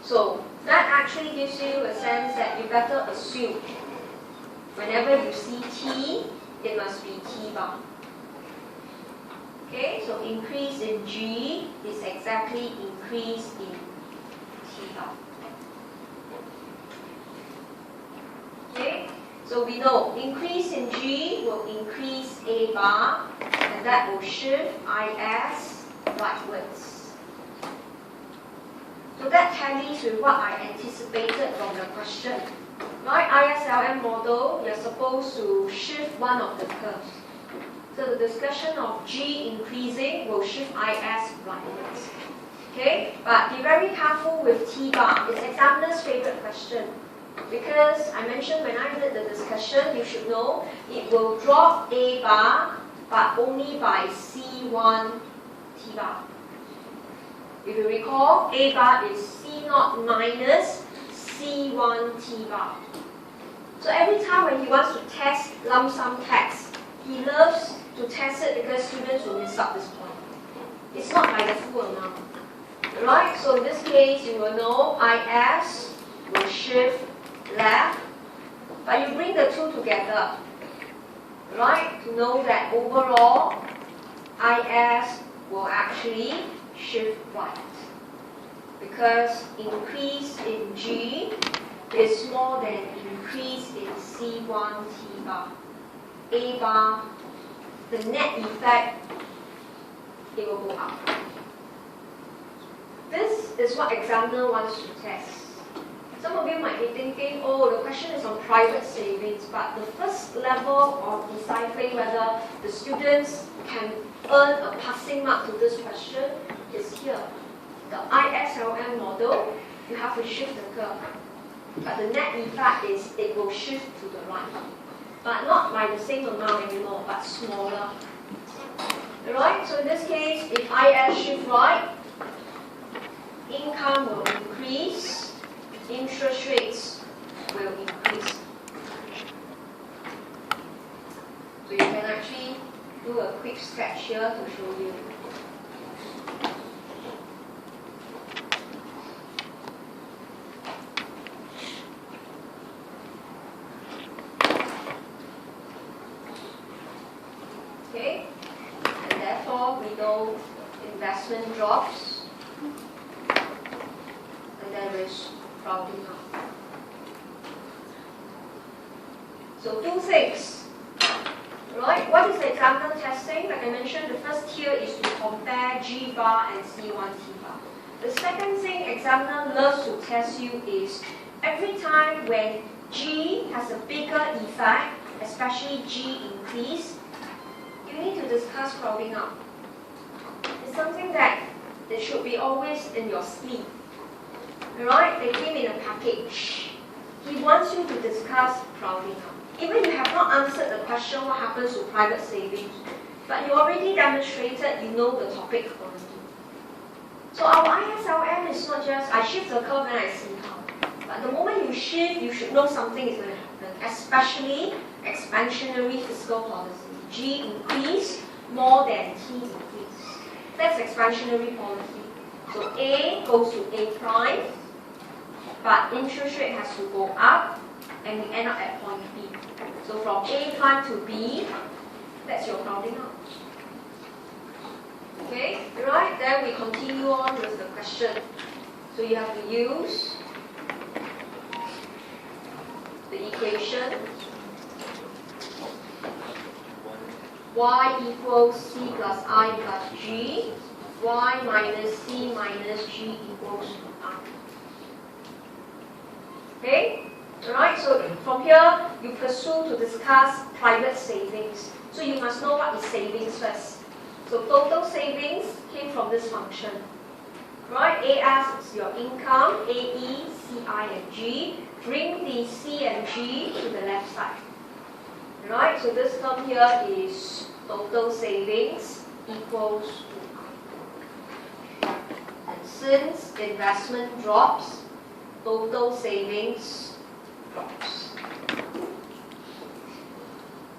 So that actually gives you a sense that you better assume whenever you see T, it must be T bar. Okay, so increase in G is exactly increase in T bar. Okay, so we know increase in G will increase A bar, and that will shift IS rightwards. So that tallies with what I anticipated from the question. Right, ISLM model, you're supposed to shift one of the curves. So the discussion of G increasing will shift IS rightwards. Okay, but be very careful with T bar. It's examiner's favorite question. Because I mentioned when I did the discussion, you should know it will drop A bar, but only by C1 T bar. If you recall, A bar is C0 minus C1 T bar. So every time when he wants to test lump sum tax, he loves to test it because students will miss out this point. It's not by the full amount. Right? So in this case, you will know IS will shift left, but you bring the two together, right, to know that overall IS will actually shift right, because increase in G is more than increase in C1 T bar. A bar, the net effect, it will go up. This is what examiner wants to test. Some of you might be thinking, oh, the question is on private savings, but the first level of deciphering whether the students can earn a passing mark to this question is here. The ISLM model, you have to shift the curve. But the net effect is it will shift to the right. But not by the same amount anymore, but smaller. Alright, so in this case, if IS shift right, income will increase, interest rates will increase. So you can actually do a quick sketch here to show you. Okay, and therefore we know investment drops, and there is rounding up. So two things, right? What is the examiner testing? Like I mentioned, the first tier is to compare G bar and C1 T bar. The second thing examiner loves to test you is every time when G has a bigger effect, especially G increase, you need to discuss crowding out. It's something that it should be always in your sleeve. Right? They came in a package. He wants you to discuss crowding out. Even you have not answered the question what happens to private savings, but you already demonstrated you know the topic already. So our ISLM is not just I shift the curve and I see how. But the moment you shift, you should know something is going to happen, especially expansionary fiscal policy. G increase more than T increase. That's expansionary policy. So A goes to A prime, but interest rate has to go up, and we end up at point B. So from A prime to B, that's your crowding out. Okay, right? Then we continue on with the question. So you have to use the equation y equals c plus I plus g, y minus c minus g equals I. Okay? Alright, so from here, you pursue to discuss private savings. So you must know what is savings first. So total savings came from this function. Right? AS is your income, AE, CI, and G. Bring the C and G to the left side. Right? So this term here is total savings equals to I. And since investment drops, total savings drops.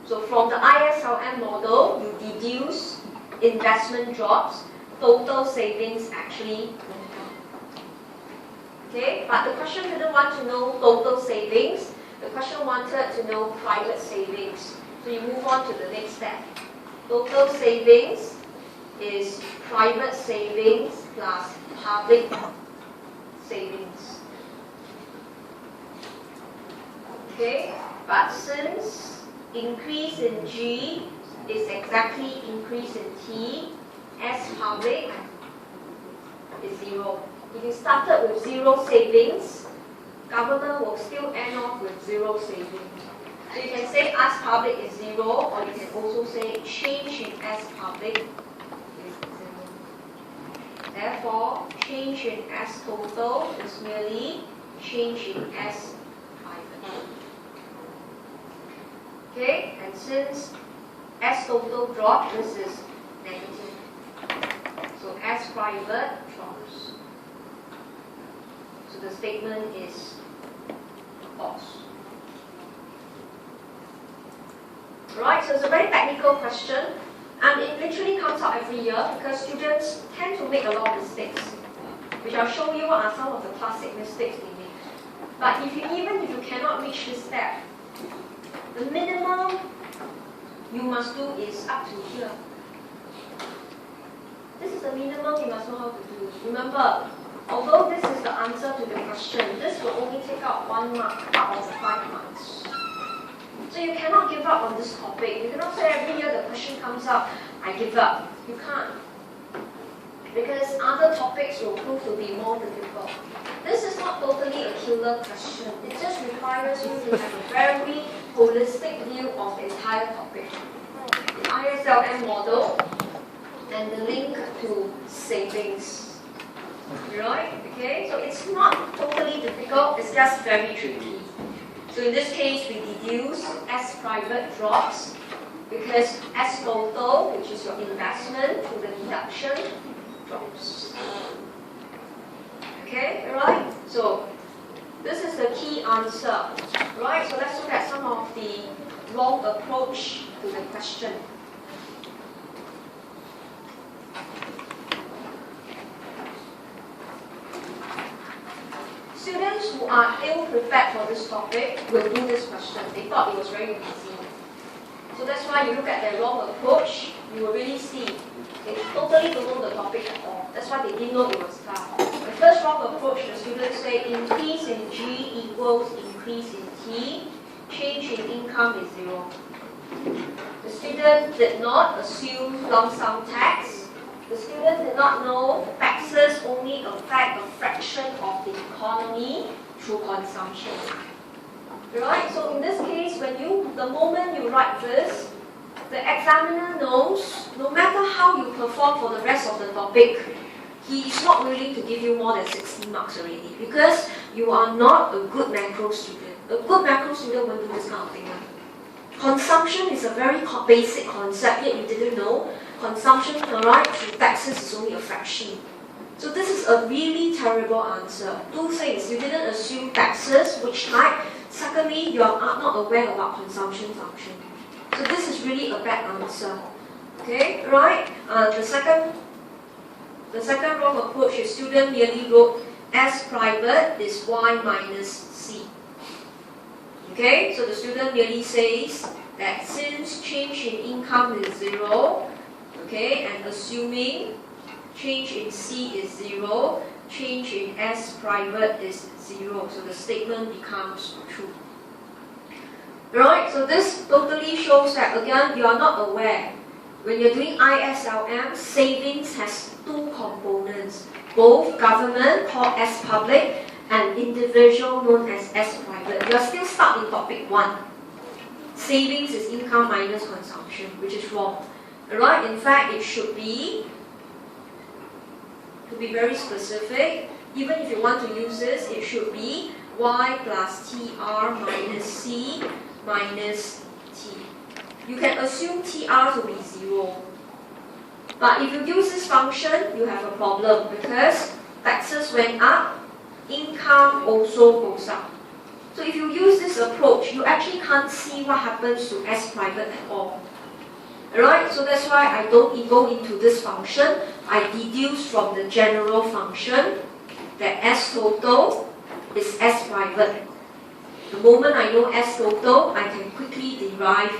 So from the ISLM model, you deduce investment drops, total savings actually went down. Okay, but the question didn't want to know total savings. The question wanted to know private savings. So you move on to the next step. Total savings is private savings plus public savings. Okay, but since increase in G is exactly increase in T, S public is 0. If you started with 0 savings, government will still end off with 0 savings. So you can say S public is 0, or you can also say change in S public is 0. Therefore, change in S total is merely change in S private. Okay, and since S total dropped, this is negative. So S private drops. So the statement is false. Right, so it's a very technical question, and it literally comes out every year because students tend to make a lot of mistakes, which I'll show you what are some of the classic mistakes they make. But even if you cannot reach this step, the minimum you must do is up to here. This is the minimum you must know how to do. Remember, although this is the answer to the question, this will only take out 1 mark out of the 5 marks. So you cannot give up on this topic. You cannot say every year the question comes up, I give up. You can't. Because other topics will prove to be more difficult. This is not totally a killer question. It just requires you to have a very holistic view of the entire topic. The ISLM model and the link to savings. Right? Okay? So it's not totally difficult, it's just very tricky. So in this case, we deduce S private drops because S total, which is your investment through the deduction, drops. Okay, alright? So this is the key answer. Right? So let's look at some of the wrong approach to the question. Students who are ill-prepared for this topic will do this question. They thought it was very easy. So that's why you look at their wrong approach, you will really see they totally don't know the topic at all. That's why they didn't know it was tough. The first wrong approach, the students say increase in G equals increase in T, change in income is 0. The student did not assume lump sum tax. The student did not know taxes only affect a fraction of the economy through consumption. Right? So in this case, the moment you write this, the examiner knows no matter how you perform for the rest of the topic, he is not willing to give you more than 60 marks already because you are not a good macro student. A good macro student won't do this kind of thing. Consumption is a very basic concept, yet you didn't know. Consumption, right, through taxes is only a fraction. So this is a really terrible answer. 2 things, you didn't assume taxes, which type. Secondly, you are not aware about consumption function. So this is really a bad answer. Okay, right? The second wrong approach is student merely wrote S private is Y minus C. Okay, so the student merely says that since change in income is 0, okay, and assuming change in C is 0, change in S private is 0. So the statement becomes true. Right, so this totally shows that, again, you are not aware. When you're doing ISLM, savings has 2 components. Both government, called S public, and individual, known as S private. You are still stuck in topic 1. Savings is income minus consumption, which is wrong. Right? In fact, it should be, to be very specific, even if you want to use this, it should be Y plus TR minus C minus T. You can assume TR to be 0. But if you use this function, you have a problem because taxes went up, income also goes up. So if you use this approach, you actually can't see what happens to S private at all. Alright, so that's why I don't go into this function. I deduce from the general function. that S total is S private. The moment I know S total, I can quickly derive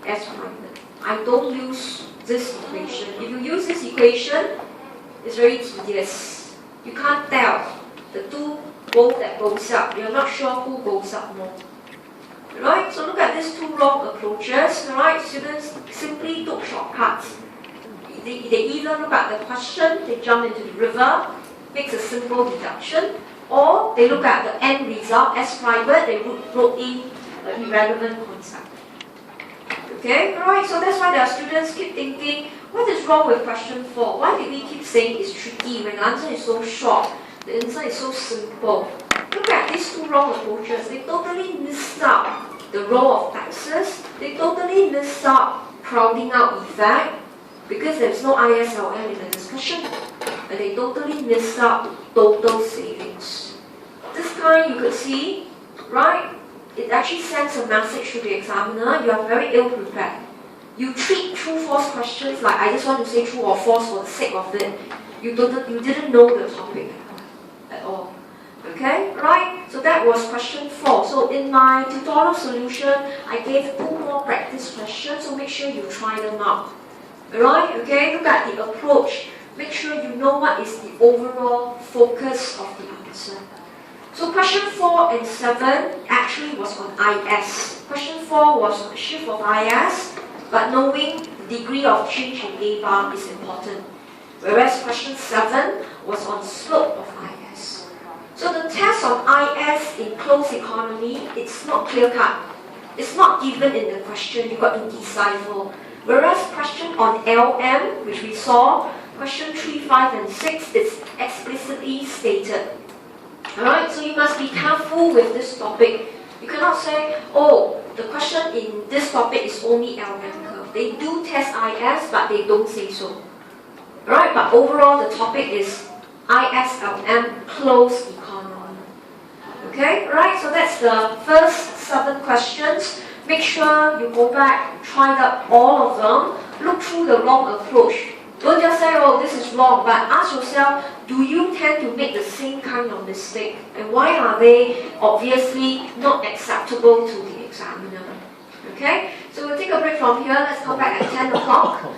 S private. I don't use this equation. If you use this equation, it's very tedious. You can't tell the two both that goes up. You're not sure who goes up more. Right? So look at these two wrong approaches. Right? Students simply took shortcuts. They either look at the question, they jump into the river, makes a simple deduction, or they look at the end result, S private, they wrote in an irrelevant concept. Okay, right, so that's why there are students keep thinking, what is wrong with question 4? Why did we keep saying it's tricky when the answer is so short, the answer is so simple? Look at these two wrong approaches. They totally missed out the role of taxes, they totally missed out crowding out effect, because there's no ISLM in the discussion, and they totally missed out total savings. This kind you could see, right? It actually sends a message to the examiner, you are very ill prepared. You treat true-false questions like I just want to say true or false for the sake of it. You didn't know the topic at all. Okay, right? So that was question 4. So in my tutorial solution, I gave 2 more practice questions, so make sure you try them out. Alright, okay, look at the approach. Make sure you know what is the overall focus of the answer. So question 4 and 7 actually was on IS. Question 4 was on shift of IS, but knowing the degree of change in A bar is important. Whereas question 7 was on slope of IS. So the test on IS in closed economy, it's not clear-cut. It's not given in the question, you've got to decipher. Whereas question on LM, which we saw, question 3, 5, and 6, it's explicitly stated. Alright, so you must be careful with this topic. You cannot say, oh, the question in this topic is only LM curve. They do test IS, but they don't say so. Alright, but overall the topic is ISLM closed economy. Okay, right, so that's the first 7 questions. Make sure you go back, try out all of them, look through the wrong approach. Don't just say, oh, this is wrong, but ask yourself, do you tend to make the same kind of mistake? And why are they obviously not acceptable to the examiner? Okay, so we'll take a break from here. Let's come back at 10 o'clock.